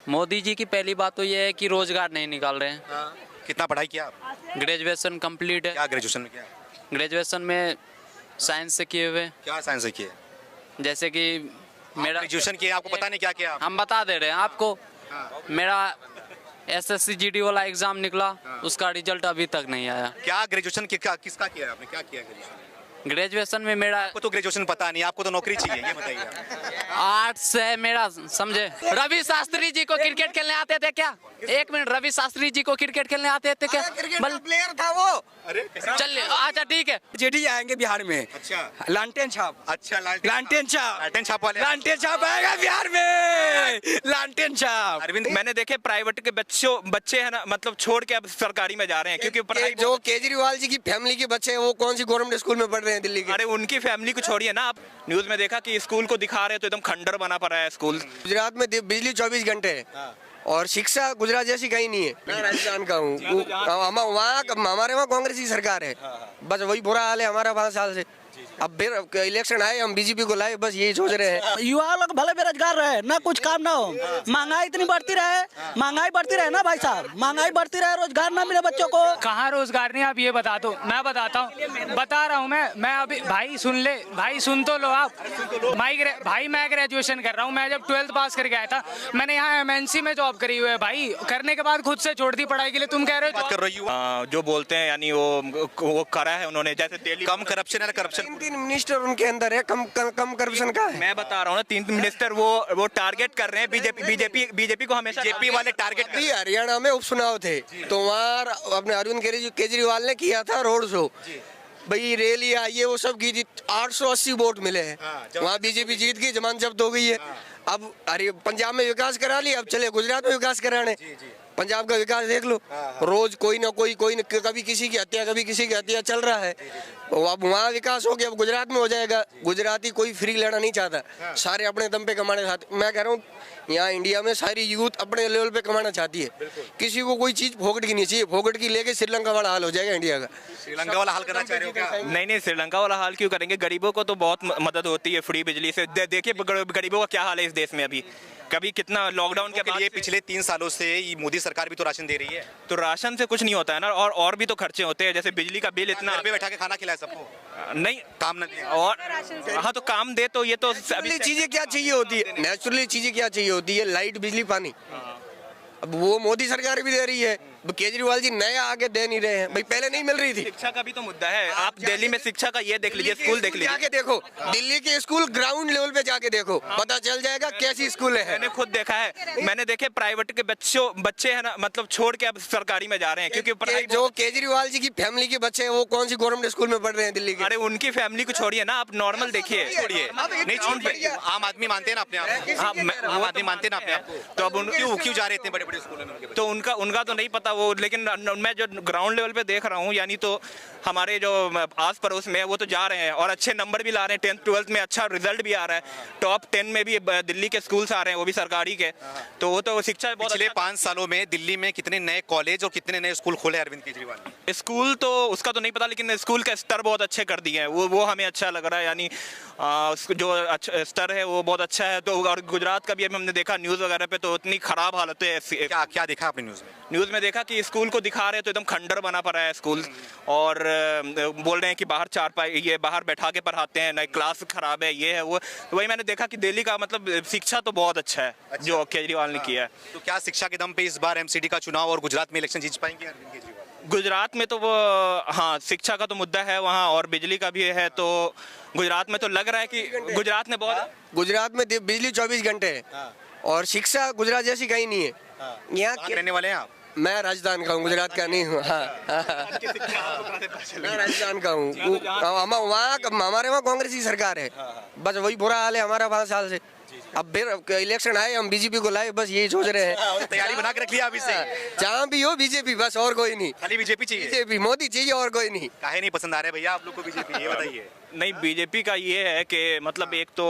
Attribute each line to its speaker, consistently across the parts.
Speaker 1: मोदी जी की पहली बात तो ये है कि रोजगार नहीं निकाल रहे हैं।
Speaker 2: हाँ। कितना पढ़ाई किया आप?
Speaker 1: ग्रेजुएशन कंप्लीट है।
Speaker 2: क्या ग्रेजुएशन में किया?
Speaker 1: ग्रेजुएशन में साइंस से किए हुए,
Speaker 2: क्या साइंस से किए?
Speaker 1: जैसे कि मेरा
Speaker 2: ग्रेजुएशन किया, आपको पता नहीं क्या किया आप?
Speaker 1: हम बता दे रहे हैं आपको। मेरा SSC GD वाला एग्जाम निकला, उसका रिजल्ट अभी तक नहीं आया।
Speaker 2: क्या ग्रेजुएशन किसका किया आपने? क्या किया ग्रेजुएशन?
Speaker 1: ग्रेजुएशन में मेरा
Speaker 2: आपको तो ग्रेजुएशन पता नहीं, आपको तो नौकरी चाहिए, ये बताइए आप।
Speaker 1: आर्ट्स है मेरा, समझे। रवि शास्त्री जी को क्रिकेट खेलने आते थे क्या? एक मिनट, रवि शास्त्री जी को क्रिकेट खेलने आते थे क्या?
Speaker 3: प्लेयर था वो।
Speaker 2: अरे
Speaker 1: चल अच्छा ठीक है।
Speaker 3: जेडी आएंगे बिहार में।
Speaker 2: अच्छा,
Speaker 3: लालटेन छाप।
Speaker 2: अच्छा
Speaker 3: लालटेन छाप।
Speaker 2: लालटेन छाप वाले।
Speaker 3: लालटेन छाप आएगा बिहार में। लालटेन छाप।
Speaker 2: अरविंद,
Speaker 4: मैंने देखे प्राइवेट के बच्चे है ना, मतलब छोड़ के अब सरकारी में जा रहे हैं क्योंकि पढ़ाई
Speaker 3: जो केजरीवाल जी की फैमिली के बच्चे हैं वो कौन सी गवर्नमेंट स्कूल में पढ़ रहे हैं दिल्ली के?
Speaker 4: अरे उनकी फैमिली को छोड़िए ना आप। न्यूज में देखा कि स्कूल को दिखा रहे तो एकदम खंडर बना पड़ा है स्कूल।
Speaker 3: गुजरात में बिजली 24 घंटे है और शिक्षा गुजरात जैसी कहीं नहीं है। मैं राजस्थान का हूँ, वहाँ हमारे वहाँ कांग्रेस की सरकार है, बस वही बुरा हाल है हमारा 5 साल से। अब इलेक्शन आए, हम बीजेपी को लाए, बस यही सोच रहे हैं।
Speaker 5: युवा लोग भले बेरोजगार रहे, ना कुछ काम ना हो, महंगाई इतनी बढ़ती रहे ना भाई साहब, महंगाई बढ़ती रहे, रोजगार ना मिले बच्चों को।
Speaker 6: कहाँ रोजगार नहीं, आप ये बता दो। मैं बताता हूँ, बता रहा हूँ मैं अभी। भाई सुन ले, भाई सुन तो लो आप। भाई मैं ग्रेजुएशन कर रहा हूँ। मैं जब 12th पास करके आया था, मैंने यहाँ MNC में जॉब करी हुई है भाई। करने के बाद खुद से छोड़ दी पढ़ाई के लिए। तुम कह रहे हो
Speaker 2: कर रही हो
Speaker 4: जो बोलते हैं, यानी वो करा है उन्होंने, जैसे दिल्ली
Speaker 2: कम करप्शन है। करप्शन
Speaker 3: 3 मिनिस्टर उनके अंदर है, कम करप्शन का है।
Speaker 4: मैं बता रहा हूँ ना, 3 मिनिस्टर वो टारगेट कर रहे हैं बीजेपी को हमेशा।
Speaker 2: जेपी वाले टारगेट।
Speaker 3: हरियाणा में उपचुनाव थे तो वहाँ अपने अरविंद केजरीवाल ने किया था रोड शो, भाई रैलियां ये वो सब की थी। 880 वोट मिले हैं, वहाँ बीजेपी जीत गई, जमानत जब्त हो गई है। अब अरे पंजाब में विकास करा लिया, अब चले गुजरात में विकास कराने। पंजाब का विकास देख लो, रोज कोई ना कोई कभी किसी की हत्या, कभी किसी की हत्या चल रहा है। अब वहाँ विकास हो गया, अब गुजरात में हो जाएगा। गुजराती कोई फ्री लेना नहीं चाहता, सारे अपने दम पे कमाने चाहते। मैं कह रहा हूँ यहाँ इंडिया में सारी यूथ अपने लेवल पे कमाना चाहती है, किसी को कोई चीज फोकट की नहीं चाहिए। फोकट की लेके श्रीलंका वाला हाल हो जाएगा इंडिया का।
Speaker 2: श्रीलंका वाला हाल करना चाह रहे हो क्या?
Speaker 4: नहीं, श्रीलंका वाला हाल क्यों करेंगे? गरीबों को तो बहुत मदद होती है फ्री बिजली से। देखिए गरीबों का क्या हाल है इस देश में अभी। कभी कितना लॉकडाउन के बाद,
Speaker 2: ये पिछले 3 सालों से मोदी सरकार भी तो राशन दे रही है।
Speaker 4: तो राशन से कुछ नहीं होता है ना, और भी तो खर्चे होते हैं, जैसे बिजली का बिल इतना।
Speaker 2: घर पे बैठा के खाना खिलाए सबको,
Speaker 4: नहीं
Speaker 2: काम न दिया।
Speaker 4: और हाँ तो काम दे, तो ये तो
Speaker 3: नेचुरली चीजें क्या चाहिए होती है, नेचुरली चीजें क्या चाहिए होती है, लाइट, बिजली, पानी। अब वो मोदी सरकार भी दे रही है, केजरीवाल जी नया आगे दे नहीं रहे हैं। भाई पहले नहीं मिल रही थी।
Speaker 4: शिक्षा का भी तो मुद्दा है। आप दिल्ली में शिक्षा का ये देख लीजिए, स्कूल देख लीजिए,
Speaker 3: जाके देखो दिल्ली के स्कूल ग्राउंड लेवल पे जाके देखो, पता चल जाएगा कैसी स्कूल है।
Speaker 4: मैंने खुद देखा है। मैंने देखे प्राइवेट के बच्चे है ना, मतलब छोड़ के अब सरकारी में जा रहे हैं क्योंकि पढ़ाई।
Speaker 3: जो केजरीवाल जी की फैमिली के बच्चे हैं वो कौन सी गवर्नमेंट स्कूल में पढ़ रहे हैं दिल्ली के?
Speaker 4: अरे उनकी फैमिली को छोड़िए ना, आप नॉर्मल देखिए।
Speaker 2: छोड़िए, नहीं छोड़िए, आम आदमी मानते हैं ना अपने आप। आम आदमी मानते हैं ना अपने आप। तो अब क्यों जा रहे थे बड़े बड़े स्कूलों में?
Speaker 4: तो उनका तो नहीं पता वो, लेकिन मैं जो ग्राउंड लेवल पे देख रहा हूँ, यानी तो हमारे जो आस पड़ोस में वो तो जा रहे हैं और अच्छे नंबर भी ला रहे हैं। 10th 12th में अच्छा रिजल्ट भी आ रहा है। टॉप 10 में भी दिल्ली के स्कूल्स आ रहे हैं, वो भी सरकारी के। तो वो तो शिक्षा बहुत।
Speaker 2: पिछले 5 सालों में दिल्ली में कितने नए कॉलेज और कितने नए स्कूल खोले अरविंद केजरीवाल ने?
Speaker 4: स्कूल तो उसका तो नहीं पता, लेकिन स्कूल का स्तर बहुत अच्छे कर दिए हैं। वो हमें अच्छा लग रहा है, यानी जो अच्छा स्तर है वो बहुत अच्छा है। तो और गुजरात का भी अभी हमने देखा न्यूज़ वगैरह पे, तो इतनी खराब हालत है।
Speaker 2: क्या देखा आपने
Speaker 4: न्यूज़ में देखा कि स्कूल को दिखा रहे तो एकदम खंडर बना पड़ा है स्कूल, और बोल रहे हैं कि बाहर ये बाहर बैठा के पढ़ाते हैं, नई क्लास खराब है, ये है वो। तो वही मैंने देखा कि दिल्ली का मतलब शिक्षा तो बहुत अच्छा है जो केजरीवाल ने किया है।
Speaker 2: तो क्या शिक्षा के दम पे इस बार MCD का चुनाव और गुजरात में इलेक्शन जीत पाएंगे अरविंद केजरीवाल?
Speaker 4: गुजरात में तो वो हाँ शिक्षा का तो मुद्दा है वहाँ, और बिजली का भी है। तो गुजरात में तो लग रहा है कि गुजरात में
Speaker 3: बिजली 24 घंटे है और शिक्षा गुजरात जैसी कहीं नहीं है। यहाँ
Speaker 2: रहने वाले हैं आप?
Speaker 3: मैं राजस्थान का हूँ, गुजरात का नहीं हूँ। मैं राजस्थान का हूँ, वहाँ हमारे वहाँ कांग्रेस की सरकार है, बस वही बुरा हाल है हमारा 5 साल से। अब इलेक्शन आए, हम बीजेपी को लाए, बस यही सोच रहे हैं।
Speaker 2: तैयारी बना के रख लिया अभी से?
Speaker 3: जहाँ भी हो बीजेपी, बस और कोई नहीं।
Speaker 2: खाली बीजेपी चाहिए?
Speaker 3: बीजेपी मोदी चाहिए और कोई नहीं।
Speaker 2: काहे नहीं पसंद आ रहे भैया आप लोग को बीजेपी, ये बताइए।
Speaker 4: नहीं, बीजेपी का ये है कि मतलब एक तो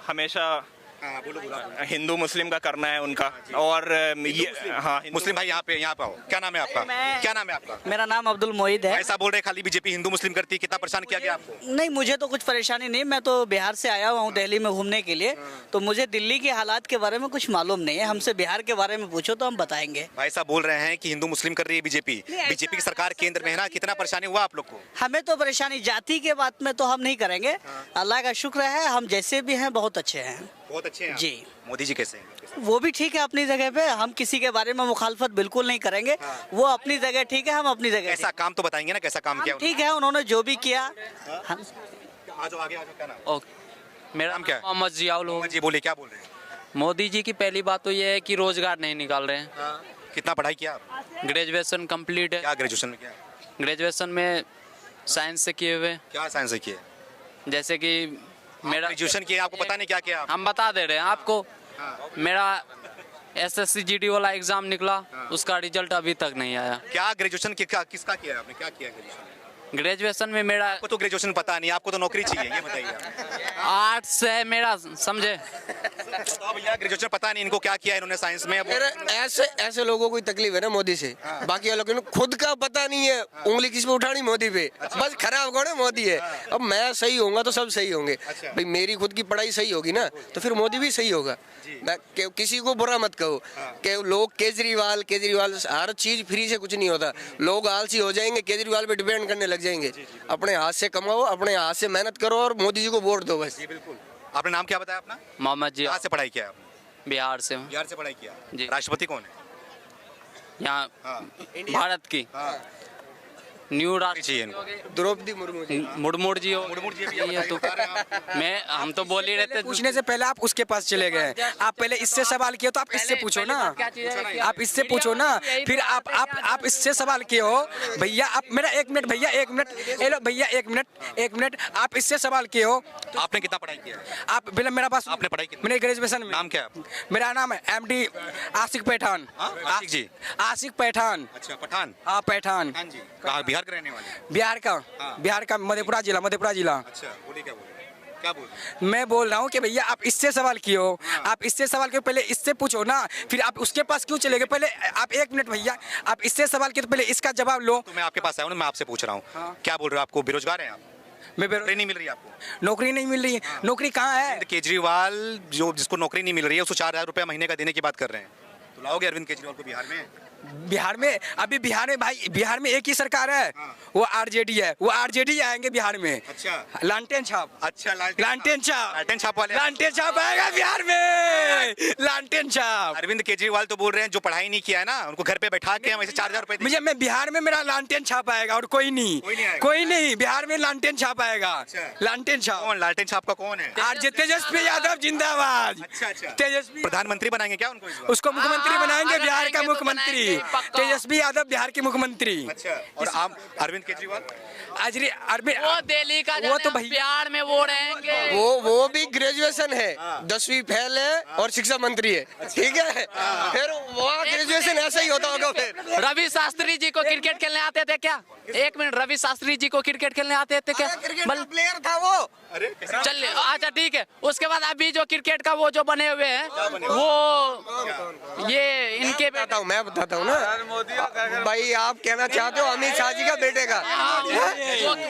Speaker 4: हमेशा हिंदू मुस्लिम का करना है उनका। और ये हाँ,
Speaker 2: मुस्लिम भाई यहाँ पे आओ। क्या नाम है आपका? क्या नाम है आपका?
Speaker 5: मेरा नाम अब्दुल मोहिद है।
Speaker 2: ऐसा बोल रहे खाली बीजेपी हिंदू मुस्लिम करती है, कितना परेशान किया गया आपको?
Speaker 5: नहीं, मुझे तो कुछ परेशानी नहीं, मैं तो बिहार से आया हुआ हूँ दिल्ली में घूमने के लिए, तो मुझे दिल्ली के हालात के बारे में कुछ मालूम नहीं है। हमसे बिहार के बारे में पूछो तो हम बताएंगे।
Speaker 2: भाई साहब बोल रहे हैं कि हिंदू मुस्लिम कर रही है बीजेपी। बीजेपी की सरकार केंद्र में है ना, कितना परेशानी हुआ आप लोग को?
Speaker 5: हमें तो परेशानी जाति के बात में तो हम नहीं करेंगे। अल्लाह का शुक्र है, हम जैसे भी हैं बहुत अच्छे हैं।
Speaker 2: बहुत अच्छे हैं
Speaker 5: जी।
Speaker 2: मोदी जी कैसे हैं?
Speaker 5: वो भी ठीक है अपनी जगह पे, हम किसी के बारे में मुखालफत बिल्कुल नहीं करेंगे। वो अपनी जगह ठीक है, हम अपनी जगह
Speaker 2: ऐसा काम तो बताएंगे ना, कैसा काम किया
Speaker 5: ठीक है। उन्होंने जो भी किया।
Speaker 2: आगे क्या नाम?
Speaker 1: मेरा
Speaker 2: नाम क्या है?
Speaker 1: मोहम्मद जियाउल हो।
Speaker 2: जी बोलिए, क्या बोल रहे हैं?
Speaker 1: मोदी जी की पहली बात तो ये है कि रोजगार नहीं निकाल रहे हैं।
Speaker 2: कितना पढ़ाई किया आप?
Speaker 1: ग्रेजुएशन कंप्लीट है।
Speaker 2: क्या ग्रेजुएशन में किया?
Speaker 1: ग्रेजुएशन में साइंस से किए हुए,
Speaker 2: क्या साइंस से किया?
Speaker 1: जैसे कि मेरा
Speaker 2: ग्रेजुएशन किया, आपको पता नहीं क्या किया आप?
Speaker 1: हम बता दे रहे हैं आपको। मेरा SSC GD वाला एग्जाम निकला, उसका रिजल्ट अभी तक नहीं आया।
Speaker 2: क्या ग्रेजुएशन किसका किया आपने? क्या किया ग्रेजुएशन?
Speaker 1: ग्रेजुएशन में मेरा
Speaker 2: आपको तो ग्रेजुएशन पता नहीं, आपको तो नौकरी चाहिए, ये बताइए आप।
Speaker 1: आर्ट्स है मेरा, समझे?
Speaker 2: तो भैया ग्रेजुएशन पता नहीं इनको क्या किया इन्होंने साइंस में। अब
Speaker 3: ऐसे लोगों को तकलीफ है ना मोदी से। बाकी वालों को खुद का पता नहीं है, उंगली किस पे उठानी मोदी पे। बस खराब कौन है? मोदी है। अब मैं सही होऊंगा तो सब सही होंगे। भाई मेरी खुद की पढ़ाई सही होगी ना, तो फिर मोदी भी सही होगा। मैं किसी को बुरा मत कहो कि लोग केजरीवाल हर चीज फ्री से कुछ नहीं होता। लोग आलसी हो जाएंगे, केजरीवाल पे डिपेंड करने लग जाएंगे। अपने हाथ से कमाओ, अपने हाथ से मेहनत करो और मोदी जी को वोट दो बस।
Speaker 2: बिल्कुल। आपने नाम क्या बताया अपना?
Speaker 1: मोहम्मद जी।
Speaker 2: कहाँ से पढ़ाई किया आपने?
Speaker 1: बिहार से हूँ।
Speaker 2: बिहार से पढ़ाई किया
Speaker 1: जी।
Speaker 2: राष्ट्रपति कौन है
Speaker 1: यहाँ? भारत की न्यू राष्ट्र
Speaker 2: चाहिए इनको?
Speaker 3: द्रौपदी मुर्मू जी।
Speaker 1: मुर्मू जी हो।
Speaker 2: मुर्मू जी अभी
Speaker 1: ये तो मैं हम तो बोल ही रहे थे।
Speaker 7: पूछने से पहले आप उसके पास चले गए। आप पहले इससे सवाल किए तो आप इससे पूछो ना। आप इससे पूछो ना, फिर आप इससे सवाल किए हो। भैया आप मेरा 1 मिनट, भैया 1 मिनट, हेलो भैया 1 मिनट, आप इससे सवाल किए हो।
Speaker 2: आपने कितना पढ़ाई किया?
Speaker 7: आप पहले मेरा पास
Speaker 2: आपने पढ़ाई कितनी?
Speaker 7: मैंने ग्रेजुएशन में।
Speaker 2: नाम क्या है?
Speaker 7: मेरा नाम है MD आशिक पैठान।
Speaker 2: आशिक जी?
Speaker 7: आशिक पैठान।
Speaker 2: अच्छा, पठान।
Speaker 7: हाँ पैठान।
Speaker 2: हाँ जी। कहाँ? बिहार के रहने वाले?
Speaker 7: बिहार का मधेपुरा जिला।
Speaker 2: अच्छा, बोलिए क्या बोल?
Speaker 7: मैं बोल रहा हूँ कि भैया आप इससे सवाल किए हो। आप इससे सवाल किए, पहले इससे पूछो ना, फिर आप उसके पास क्यों चले गए? पहले आप 1 मिनट भैया, आप इससे सवाल किए तो पहले इसका जवाब लो।
Speaker 2: तो मैं आपके पास आया हूँ, मैं आपसे पूछ रहा हूँ। क्या बोल रहे हो? आपको बेरोजगार हैं आप? नौकरी नहीं मिल रही आपको?
Speaker 7: नौकरी नहीं मिल रही है। नौकरी कहाँ है?
Speaker 2: केजरीवाल जिसको नौकरी नहीं मिल रही है उसको 4,000 रुपया महीने का देने की बात कर रहे हैं। तो लाओगे अरविंद केजरीवाल को बिहार में?
Speaker 7: बिहार में अभी बिहार में एक ही सरकार है, वो RJD है। वो RJD आएंगे बिहार में।
Speaker 2: अच्छा।
Speaker 7: लालटेन छाप।
Speaker 2: अच्छा,
Speaker 7: लालटेन
Speaker 2: छाप वाले।
Speaker 7: लालटेन छाप आएगा बिहार में। लालटेन छाप।
Speaker 2: अरविंद केजरीवाल तो बोल रहे हैं जो पढ़ाई नहीं किया है ना उनको घर पे बैठा के हम ऐसे 4,000 रुपए
Speaker 7: मुझे मैं बिहार में मेरा लालटेन छाप आएगा और कोई नहीं बिहार में लालटेन छाप आएगा। लालटेन छाप।
Speaker 2: कौन? लालटेन छाप का कौन है?
Speaker 7: तेजस्वी यादव जिंदाबाद।
Speaker 2: अच्छा।
Speaker 7: तेजस्वी
Speaker 2: प्रधानमंत्री बनाएंगे क्या उनको इस बार?
Speaker 7: उसको मुख्यमंत्री बनाएंगे, बिहार का
Speaker 1: बनाएंगे तो
Speaker 7: मुख्यमंत्री।
Speaker 1: पक्का।
Speaker 7: तेजस्वी यादव बिहार के मुख्यमंत्री।
Speaker 2: अच्छा। और आप अरविंद केजरीवाल?
Speaker 1: वो दिल्ली का
Speaker 7: वो तो
Speaker 1: भैया बिहार में वो रहेंगे।
Speaker 3: वो भी ग्रेजुएशन है, 10वीं फेल है और शिक्षा मंत्री है। ठीक है, फिर वहाँ ग्रेजुएशन ऐसा ही होता होगा। फिर
Speaker 1: रवि शास्त्री जी को क्रिकेट खेलने आते थे क्या? 1 मिनट, रवि शास्त्री जी को क्रिकेट खेलने आते थे क्या?
Speaker 3: प्लेयर था वो।
Speaker 1: चल अच्छा ठीक है। उसके बाद अभी जो क्रिकेट का वो जो बने हुए हैं वो ये इनके
Speaker 3: मैं बताता हूँ ना भाई, आप कहना चाहते हो अमित शाह जी का बेटे का?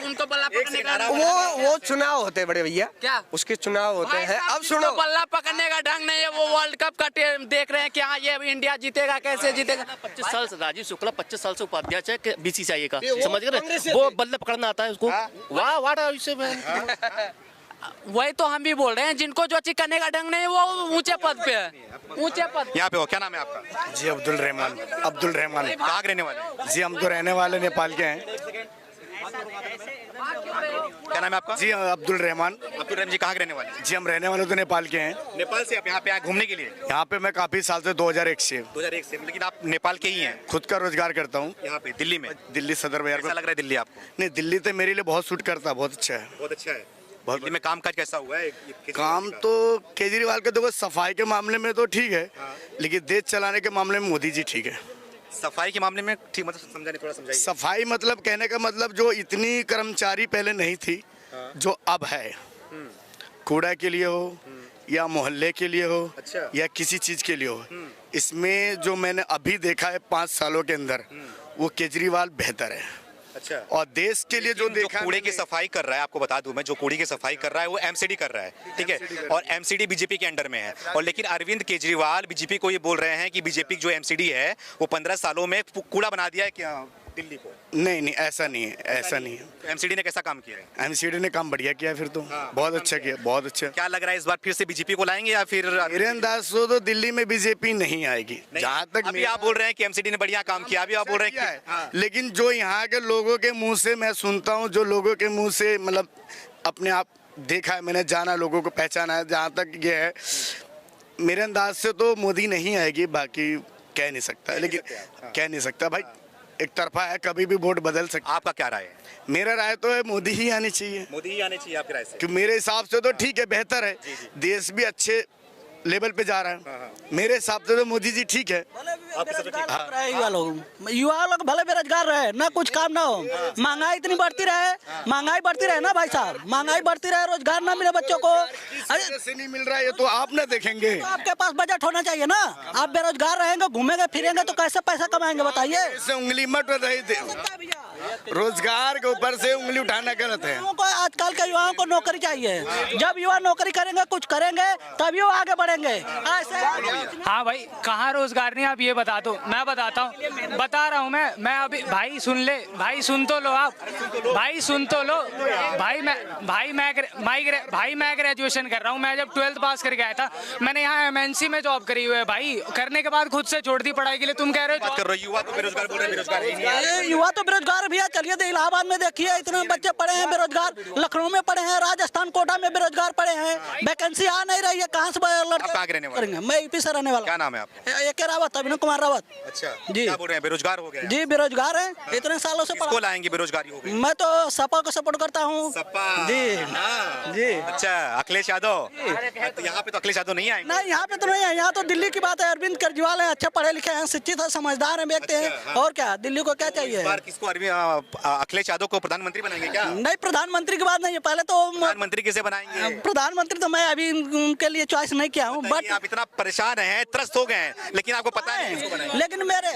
Speaker 1: उनको बल्ला पकड़ने का
Speaker 3: वो चुनाव होते हैं बड़े भैया।
Speaker 1: क्या?
Speaker 3: उसके चुनाव होते हैं। अब सुनो,
Speaker 1: बल्ला पकड़ने का ढंग नहीं है। वो वर्ल्ड कप का देख रहे हैं कि हाँ ये इंडिया जीतेगा, कैसे जीतेगा।
Speaker 8: 25 साल से राजीव शुक्ला 25 साल से उपाध्यक्ष है BCCI का, समझ गए? वो बल्ला पकड़ना आता है उसको। वाह वाह।
Speaker 1: वही तो हम भी बोल रहे हैं, जिनको जो चीज करने का ढंग नहीं है वो ऊंचे पद पे है। ऊंचे पद।
Speaker 2: यहाँ पे हो, क्या नाम है आपका?
Speaker 9: जी अब्दुल रहमान।
Speaker 2: कहाँ के रहने वाले?
Speaker 9: जी हम तो रहने वाले नेपाल के हैं।
Speaker 2: क्या नाम है आपका?
Speaker 9: जी अब्दुल रहमान
Speaker 2: जी कहाँ के रहने वाले?
Speaker 9: जी हम रहने वाले तो नेपाल के हैं।
Speaker 2: नेपाल से आप यहाँ पे आए घूमने के लिए?
Speaker 9: यहाँ पे मैं काफी साल से 2001 से।
Speaker 2: 2001 से? लेकिन आप नेपाल के ही हैं?
Speaker 9: खुद का रोजगार करता हूँ
Speaker 2: यहाँ पे दिल्ली में?
Speaker 9: दिल्ली सदर बाजार
Speaker 2: कैसा लग रहा है दिल्ली आपको?
Speaker 9: नहीं, दिल्ली तो मेरे लिए बहुत सूट करता है, बहुत अच्छा है।
Speaker 2: बहुत अच्छा है। दिल्ली में काम काज कैसा हुआ है?
Speaker 9: काम तो केजरीवाल के देखो सफाई के मामले में तो ठीक है, लेकिन देश चलाने के मामले में मोदी जी ठीक है।
Speaker 2: सफाई के मामले में ठीक, मतलब समझाने, थोड़ा समझाइए।
Speaker 9: सफाई मतलब कहने का मतलब जो इतनी कर्मचारी पहले नहीं थी जो अब है, कूड़ा के लिए हो या मोहल्ले के लिए हो या किसी चीज के लिए हो, इसमें जो मैंने अभी देखा है 5 सालों के अंदर, वो केजरीवाल बेहतर है।
Speaker 2: अच्छा।
Speaker 9: और देश के लिए जो देखा
Speaker 2: कूड़े की सफाई कर रहा है, आपको बता दूं मैं, जो कूड़े की सफाई कर रहा है वो एमसीडी कर रहा है, ठीक है, और एमसीडी बीजेपी के अंडर में है। और लेकिन अरविंद केजरीवाल बीजेपी को ये बोल रहे हैं कि बीजेपी जो एमसीडी है वो 15 सालों में कूड़ा बना दिया है क्या दिल्ली को।
Speaker 9: नहीं, ऐसा नहीं है, ऐसा नहीं है।
Speaker 2: एमसीडी ने कैसा काम किया है?
Speaker 9: एमसीडी ने काम बढ़िया किया, फिर तो बहुत अच्छा किया, बहुत अच्छा।
Speaker 2: क्या लग रहा है इस बार फिर से बीजेपी को लाएंगे या फिर?
Speaker 9: मेरे अंदाज से तो दिल्ली में बीजेपी नहीं आएगी, जहाँ तक
Speaker 2: अभी आप बोल रहे हैं कि एमसीडी ने बढ़िया काम किया, अभी आप बोल रहे हैं कि
Speaker 9: लेकिन जो यहाँ के लोगों के मुंह से मैं सुनता हूँ, जो लोगों के मुंह से मतलब अपने आप देखा है, मैंने जाना, लोगों को पहचाना है, जहाँ तक ये है मेरे अंदाज से तो मोदी नहीं आएगी, बाकी कह नहीं सकता, लेकिन कह नहीं सकता भाई, एक तरफा है, कभी भी वोट बदल सकता।
Speaker 2: आपका क्या राय है?
Speaker 9: मेरा राय तो है मोदी ही आनी चाहिए।
Speaker 2: मोदी ही आने चाहिए आपकी राय से?
Speaker 9: कि मेरे हिसाब से तो ठीक है, बेहतर है, देश भी अच्छे लेवल पे जा रहा है, मेरे हिसाब से तो मोदी जी ठीक है।
Speaker 5: युवा लोग भले बेरोजगार रहे, ना कुछ काम ना हो, महंगाई इतनी बढ़ती रहे, महंगाई बढ़ती रहे ना भाई साहब, महंगाई बढ़ती रहे, रोजगार ना मिले बच्चों को,
Speaker 9: अरे से नहीं मिल रहा है, ये तो आप ना देखेंगे।
Speaker 5: तो आपके पास बजट होना चाहिए ना, आप बेरोजगार रहेंगे, घूमेंगे फिरेंगे तो कैसे पैसा कमाएंगे बताइए?
Speaker 9: इससे उंगली मत रही, रोजगार के ऊपर से उंगली उठाना गलत है।
Speaker 5: आजकल के युवाओं को नौकरी चाहिए, जब युवा नौकरी करेंगे, कुछ करेंगे, तभी वो आगे बढ़ेंगे। ऐसे
Speaker 6: हाँ भाई, कहाँ रोजगार नहीं, आप ये बता दो, मैं बताता हूँ, बता रहा हूँ मैं अभी, भाई सुन ले, भाई सुन तो लो आप, भाई सुन तो लो, भाई मैं ग्रेजुएशन कर रहा हूँ, मैं जब 12th पास कर गया था, मैंने यहाँ एमएनसी में जॉब करी हुई है भाई, करने के बाद खुद से छोड़ दी पढ़ाई के लिए। तुम कह रहे हो
Speaker 2: युवा तो बेरोजगार बोल रहे हैं,
Speaker 5: युवा तो बेरोजगार भैया, चलिए तो इलाहाबाद में देखिए, इतने बच्चे पढ़े हैं बेरोजगार, लखनऊ में पढ़े हैं, राजस्थान कोटा में बेरोजगार पढ़े हैं, वैकेंसी आ नहीं रही है, कहाँ से लड़के करेंगे? मैं यूपी से रहने वाला।
Speaker 2: क्या नाम है आप?
Speaker 5: AK रावत, अभिनव कुमार रावत।
Speaker 2: अच्छा
Speaker 5: जी,
Speaker 2: क्या बोल रहे हैं, बेरोजगार हो गए?
Speaker 5: जी बेरोजगार है, इतने सालों से।
Speaker 2: किसको लाएंगे बेरोजगारी हो गई?
Speaker 5: मैं तो सपा को सपोर्ट करता हूँ।
Speaker 2: सपा
Speaker 5: जी जी।
Speaker 2: अच्छा, अखिलेश यादव, तो यहाँ पे तो अखिलेश यादव नहीं आएंगे?
Speaker 5: नहीं, यहाँ पे तो नहीं है, यहाँ तो दिल्ली की बात है, अरविंद केजरीवाल है, अच्छे पढ़े लिखे हैं, शिक्षित है, समझदार है, व्यक्ति हैं, और क्या दिल्ली को क्या चाहिए?
Speaker 2: किसको, अखिलेश यादव को प्रधानमंत्री बनाएंगे क्या?
Speaker 5: नहीं, प्रधानमंत्री की बात नहीं है, पहले तो
Speaker 2: प्रधानमंत्री किसे बनाएंगे?
Speaker 5: प्रधानमंत्री तो मैं अभी उनके लिए चॉइस नहीं किया हूँ, बट
Speaker 2: आप इतना परेशान हैं, त्रस्त हो गए हैं, लेकिन आपको पता है किसको बनाएंगे?
Speaker 5: लेकिन मेरे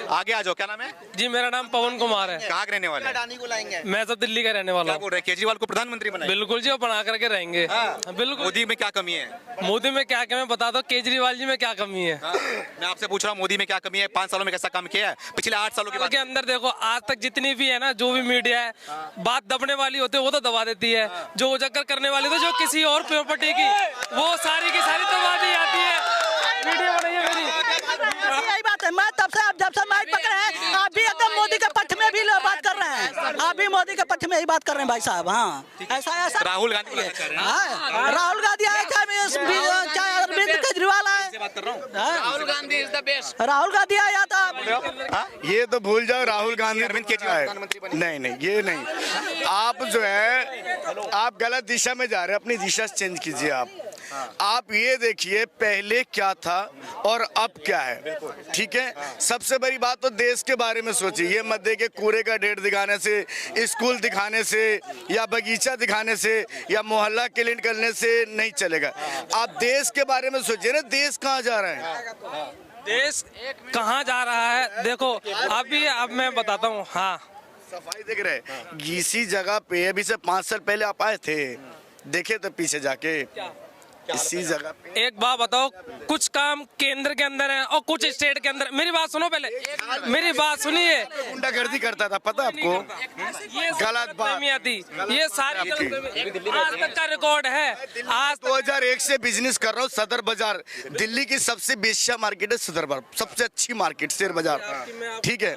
Speaker 2: आगे आ जाओ, क्या नाम है
Speaker 10: जी? मेरा नाम पवन कुमार है।
Speaker 2: कहाँ के रहने वाले हैं?
Speaker 10: मैं तो दिल्ली का रहने वाला
Speaker 2: क्या बोल रहे हैं, केजरीवाल को प्रधानमंत्री बनाएंगे?
Speaker 10: बिल्कुल जी, वो बना करके रहेंगे। बिल्कुल।
Speaker 2: मोदी में क्या कमी है?
Speaker 10: मोदी में क्या कमी है बता दो, केजरीवाल जी में क्या कमी है?
Speaker 2: मैं आपसे पूछ रहा हूँ, मोदी में क्या कमी है? 5 सालों में कैसा काम किया है? पिछले 8 सालों के
Speaker 10: अंदर देखो, आज तक जितनी भी है ना, जो भी मीडिया है, बात दबने वाली होती है वो तो दबा देती है, जो उजागर करने वाली तो जो किसी और प्रॉपर्टी की, वो सारी की सारी दबा दी जाती है। वीडियो बनाइए मेरी।
Speaker 5: यही बात है, मैं तब से, आप जब से माइक पकड़े हैं, आप भी एकदम मोदी के पक्ष में भी बात कर रहे हैं, आप भी मोदी के पक्ष में ही बात कर रहे हैं भाई साहब। हाँ, ऐसा
Speaker 2: राहुल गांधी,
Speaker 5: राहुल गांधी आए, चाहे अरविंद केजरीवाल आए,
Speaker 1: Rahul Gandhi is the best.
Speaker 5: Rahul Gandhi आया था।
Speaker 9: ये तो भूल जाओ, राहुल गांधी
Speaker 2: अरविंद केजरीवाल
Speaker 9: नहीं, ये नहीं, आप जो है आप गलत दिशा में जा रहे हैं, अपनी दिशा चेंज कीजिए। आप ये देखिए पहले क्या था और अब क्या है, ठीक है? सबसे बड़ी बात तो देश के बारे में सोचिए, ये मत देखिए कूड़े का ढेर दिखाने से, स्कूल दिखाने से, या बगीचा दिखाने से, या मोहल्ला क्लीन करने से नहीं चलेगा। आप देश के बारे में सोचिए ना, देश कहाँ जा रहा है,
Speaker 10: देश कहाँ जा रहा है? देखो अभी, अब मैं बताता हूँ। हाँ,
Speaker 9: सफाई देख रहे, इसी जगह पे अभी से 5 साल पहले आप आए थे, देखे तो पीछे जाके इसी जगह पे।
Speaker 10: एक बात बताओ, कुछ काम केंद्र के अंदर है और कुछ स्टेट के अंदर। मेरी बात सुनो, पहले मेरी बात सुनिए।
Speaker 9: गुंडागर्दी करता था, पता आपको?
Speaker 10: ये
Speaker 9: गलत बात
Speaker 10: आती, ये सारी आज तक का रिकॉर्ड है।
Speaker 9: आज 2001 से बिजनेस कर रहा हूँ, सदर बाजार दिल्ली की सबसे बेशिया मार्केट है, सदर बाजार सबसे अच्छी मार्केट, शेयर बाजार, ठीक है?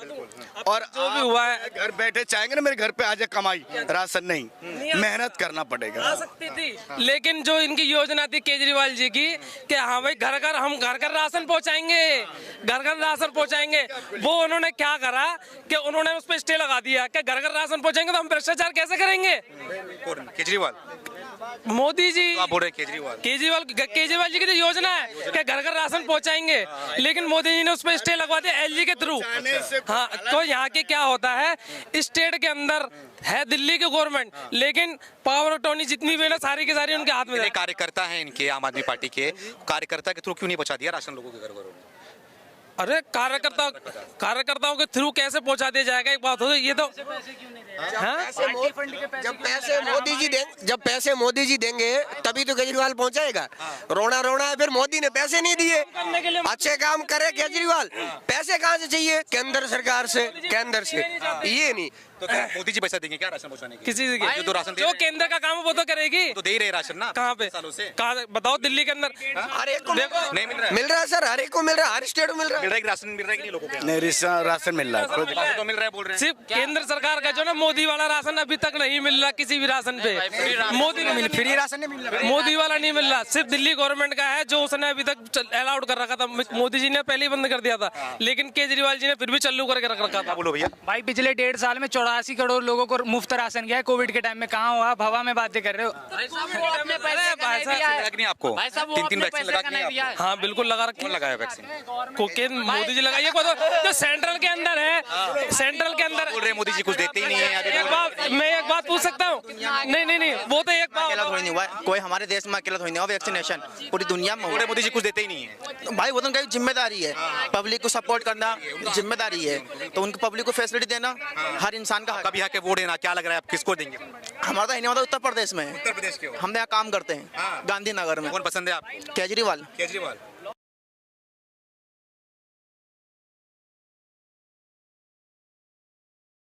Speaker 9: और
Speaker 10: जो भी हुआ है,
Speaker 9: घर बैठे चाहेंगे ना मेरे घर पे आ जाए कमाई, राशन नहीं, मेहनत करना पड़ेगा।
Speaker 10: आ सकती थी, लेकिन जो इनकी योजना थी केजरीवाल जी की कि हाँ भाई घर घर हम घर घर राशन पहुंचाएंगे, घर घर राशन पहुंचाएंगे, वो उन्होंने क्या करा कि उन्होंने उस पर स्टे लगा दिया कि घर घर राशन पहुंचाएंगे तो हम भ्रष्टाचार कैसे करेंगे?
Speaker 2: केजरीवाल
Speaker 10: मोदी जी
Speaker 2: तो आप बोल रहे हैं
Speaker 10: केजरीवाल जी की जो योजना है कि घर घर राशन पहुंचाएंगे, लेकिन मोदी जी ने उस पर स्टे लगवा दिया एलजी के थ्रू। हाँ, तो यहाँ के क्या होता है, स्टेट के अंदर है दिल्ली की गवर्नमेंट, लेकिन पावर अटॉर्नी जितनी भी है ना सारी की सारी उनके हाथ में है।
Speaker 2: कार्यकर्ता है इनके आम आदमी पार्टी के, कार्यकर्ता के थ्रू क्यों नहीं पहुंचा दिया राशन लोगों के घरों में?
Speaker 10: अरे कार्यकर्ताओं के थ्रू कैसे पहुंचा दिया जाएगा, एक बात हो, ये तो
Speaker 3: जब पैसे मोदी जी देंगे तभी तो केजरीवाल पहुंचाएगा। रोना है, फिर मोदी ने पैसे नहीं दिए, अच्छे काम करे केजरीवाल, पैसे कहाँ से चाहिए? केंद्र सरकार से, केंद्र से, ये नहीं
Speaker 2: तो मोदी जी पैसा देंगे क्या राशन पहुंचाने के?
Speaker 10: किसी से
Speaker 2: जो राशन
Speaker 10: जो केंद्र का काम है वो तो करेगी,
Speaker 2: तो दे ही रहे राशन ना।
Speaker 10: कहाँ पे
Speaker 2: सालों से?
Speaker 10: कहाँ बताओ? दिल्ली के अंदर
Speaker 3: हर एक को
Speaker 2: नहीं
Speaker 3: मिल रहा है सर, हर एक को मिल रहा है, हर स्टेट को मिल रहा है।
Speaker 2: राशन मिल रहा है कि नहीं लोगों को?
Speaker 9: नहीं, राशन मिल रहा है,
Speaker 2: तो मिल रहा है बोल रहे हैं।
Speaker 10: सिर्फ केंद्र सरकार का जो ना मोदी वाला राशन अभी तक नहीं मिल रहा किसी भी राशन पे। मोदी
Speaker 7: फ्री राशन नहीं मिल रहा,
Speaker 10: मोदी वाला नहीं मिल रहा, सिर्फ दिल्ली गवर्नमेंट का है जो उसने अभी तक अलाउड कर रखा था। मोदी जी ने पहले ही बंद कर दिया था, लेकिन केजरीवाल जी ने फिर भी चालू करके रख रखा था।
Speaker 2: बोलो भैया।
Speaker 6: भाई पिछले 1.5 साल में 84 करोड़ लोगों को मुफ्त राशन गया है। कोविड के टाइम में कहाँ हो आप? हवा में बातें कर रहे हो।
Speaker 2: आपको
Speaker 1: भाई साहब, वो
Speaker 2: 3
Speaker 1: अपने
Speaker 2: वैक्सीन
Speaker 1: पैसे
Speaker 2: लगा
Speaker 1: का नहीं दिया है।
Speaker 10: हाँ बिल्कुल लगा रखी।
Speaker 2: कौन लगाया वैक्सीन?
Speaker 10: मोदी जी लगाइए को तो सेंट्रल के अंदर है, सेंट्रल के अंदर
Speaker 2: बोल रहे मोदी जी कुछ देते ही नहीं है।
Speaker 10: मैं एक बात पूछ सकता हूँ? नहीं, वो तो एक
Speaker 11: अकेला थोड़ी नहीं हुआ है, कोई हमारे देश में अकेला थोड़ी नहीं हुआ वैक्सीनेशन, पूरी दुनिया में हुआ है।
Speaker 2: मोदी जी कुछ देते ही नहीं है
Speaker 11: भाई, वो तो उनकी जिम्मेदारी है, पब्लिक को सपोर्ट करना जिम्मेदारी है, तो उनकी पब्लिक को फैसिलिटी देना हर इंसान का।
Speaker 2: कभी यहाँ के वोट देना, क्या लग रहा है आप किसको देंगे?
Speaker 11: हमारा तो नहीं होता, उत्तर प्रदेश में है,
Speaker 2: उत्तर प्रदेश के हो?
Speaker 11: हम यहाँ काम करते हैं गांधीनगर में।
Speaker 2: कौन पसंद है आपको?
Speaker 11: केजरीवाल।
Speaker 2: केजरीवाल